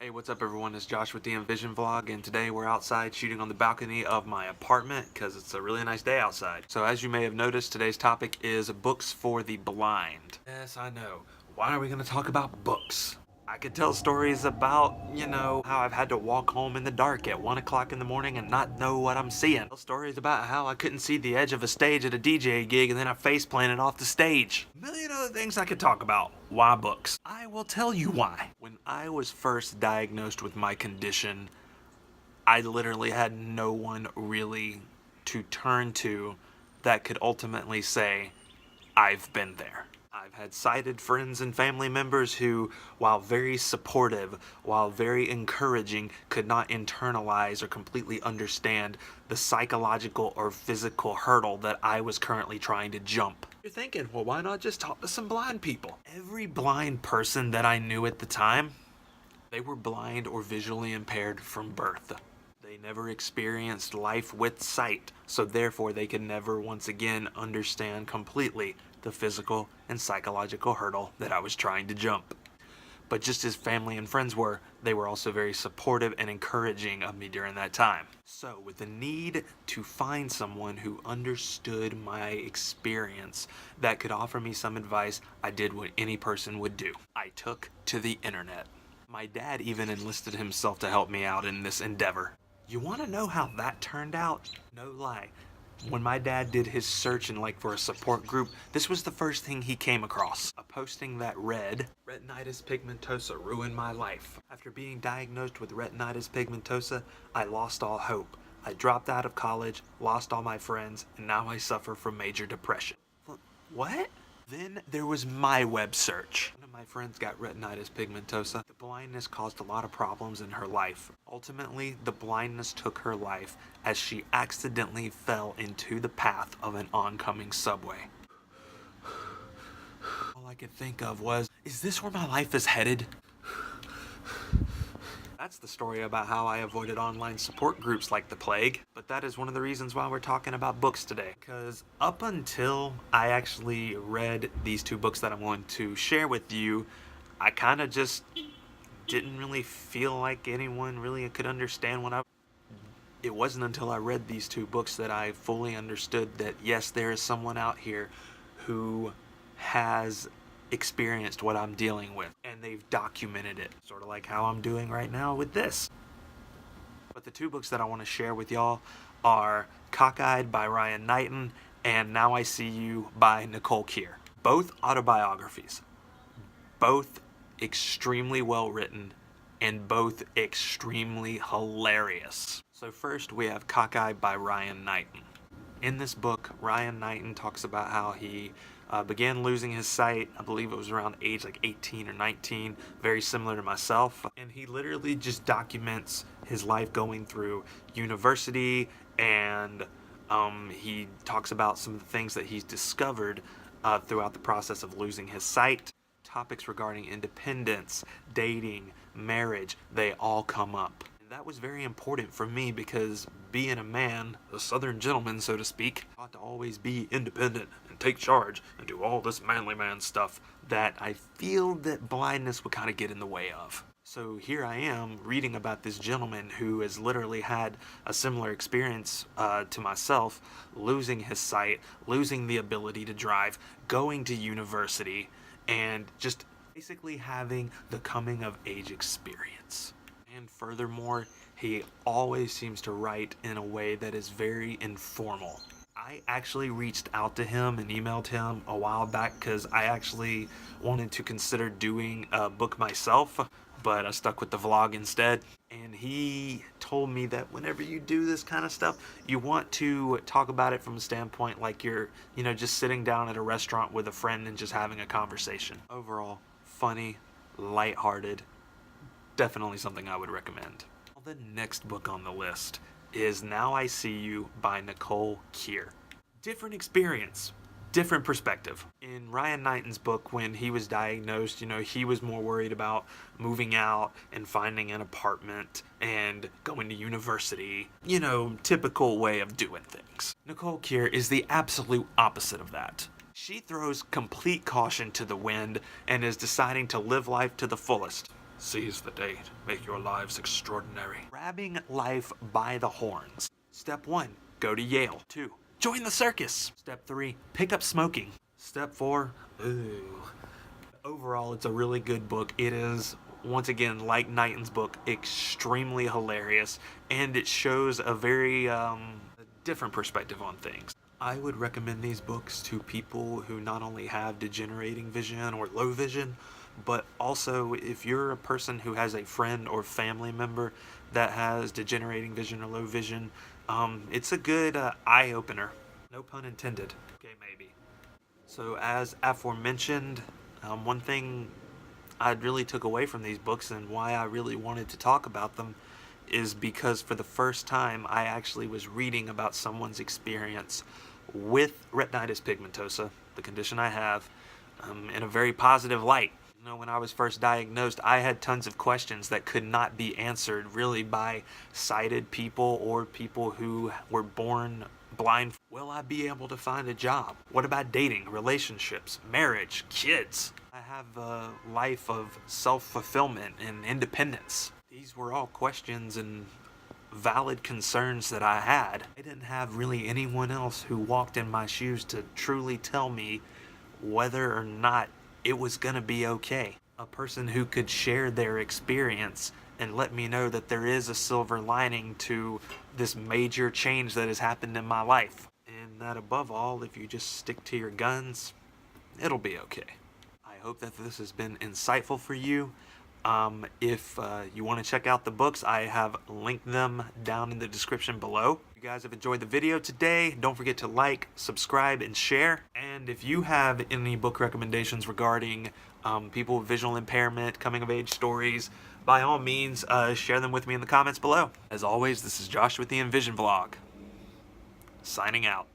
Hey, what's up everyone? It's Josh with the Envision Vlog, and today we're outside shooting on the balcony of my apartment because it's a really nice day outside. So as you may have noticed, today's topic is books for the blind. Yes, I know. Why are we going to talk about books? I could tell stories about, how I've had to walk home in the dark at 1 o'clock in the morning and not know what I'm seeing. Tell stories about how I couldn't see the edge of a stage at a DJ gig and then I face planted off the stage. A million other things I could talk about. Why books? I will tell you why. When I was first diagnosed with my condition, I literally had no one really to turn to that could ultimately say, I've been there. I've had sighted friends and family members who, while very supportive, while very encouraging, could not internalize or completely understand the psychological or physical hurdle that I was currently trying to jump. You're thinking, well, why not just talk to some blind people? Every blind person that I knew at the time, they were blind or visually impaired from birth. They never experienced life with sight, so therefore they could never once again understand completely the physical and psychological hurdle that I was trying to jump. But just as family and friends were, they were also very supportive and encouraging of me during that time. So with the need to find someone who understood my experience that could offer me some advice, I did what any person would do. I took to the internet. My dad even enlisted himself to help me out in this endeavor. You want to know how that turned out? No lie. When my dad did his search for a support group, this was the first thing he came across. A posting that read, "Retinitis pigmentosa ruined my life. After being diagnosed with retinitis pigmentosa, I lost all hope. I dropped out of college, lost all my friends, and now I suffer from major depression." What? Then there was my web search. One of my friends got retinitis pigmentosa. The blindness caused a lot of problems in her life. Ultimately, the blindness took her life as she accidentally fell into the path of an oncoming subway. All I could think of was, is this where my life is headed? That's the story about how I avoided online support groups like the plague, but that is one of the reasons why we're talking about books today. Because up until I actually read these two books that I'm going to share with you, I kind of just didn't really feel like anyone really could understand what It wasn't until I read these two books that I fully understood that yes, there is someone out here who has experienced what I'm dealing with, and they've documented it, sort of like how I'm doing right now with this. But the two books that I want to share with y'all are Cockeyed by Knighton and Now I See You by Nicole Kear. Both autobiographies, both extremely well written, and both extremely hilarious. So first we have Cockeyed by Knighton. In this book, Knighton talks about how he began losing his sight. I believe it was around age 18 or 19, very similar to myself. And he literally just documents his life going through university, and he talks about some of the things that he's discovered throughout the process of losing his sight. Topics regarding independence, dating, marriage, they all come up. That was very important for me because being a man, a southern gentleman so to speak, ought to always be independent and take charge and do all this manly man stuff that I feel that blindness would kind of get in the way of. So here I am reading about this gentleman who has literally had a similar experience to myself, losing his sight, losing the ability to drive, going to university, and just basically having the coming of age experience. And furthermore, he always seems to write in a way that is very informal. I actually reached out to him and emailed him a while back because I actually wanted to consider doing a book myself, but I stuck with the vlog instead. And he told me that whenever you do this kind of stuff, you want to talk about it from a standpoint like you're, just sitting down at a restaurant with a friend and just having a conversation. Overall, funny, lighthearted, definitely something I would recommend. The next book on the list is Now I See You by Nicole Kear. Different experience, different perspective. In Knighton's book, when he was diagnosed, he was more worried about moving out and finding an apartment and going to university, typical way of doing things. Nicole Kear is the absolute opposite of that. She throws complete caution to the wind and is deciding to live life to the fullest. Seize the date. Make your lives extraordinary. Grabbing life by the horns. Step 1. Go to Yale. 2. Join the circus. Step 3. Pick up smoking. Step 4. Ooh. Overall, it's a really good book. It is, once again, like Knighton's book, extremely hilarious, and it shows a very different perspective on things. I would recommend these books to people who not only have degenerating vision or low vision, but also if you're a person who has a friend or family member that has degenerating vision or low vision, it's a good eye-opener. No pun intended. Okay, maybe. So as aforementioned, one thing I really took away from these books and why I really wanted to talk about them is because for the first time I actually was reading about someone's experience with retinitis pigmentosa, the condition I have, in a very positive light. You know, when I was first diagnosed, I had tons of questions that could not be answered really by sighted people or people who were born blind. Will I be able to find a job? What about dating, relationships, marriage, kids? I have a life of self-fulfillment and independence. These were all questions and valid concerns that I had. I didn't have really anyone else who walked in my shoes to truly tell me whether or not it was gonna be okay. A person who could share their experience and let me know that there is a silver lining to this major change that has happened in my life. And that above all, if you just stick to your guns, it'll be okay. I hope that this has been insightful for you. If you want to check out the books, I have linked them down in the description below. If you guys have enjoyed the video today, don't forget to like, subscribe, and share. And if you have any book recommendations regarding people with visual impairment, coming of age stories, by all means, share them with me in the comments below. As always, this is Josh with the Envision Vlog, signing out.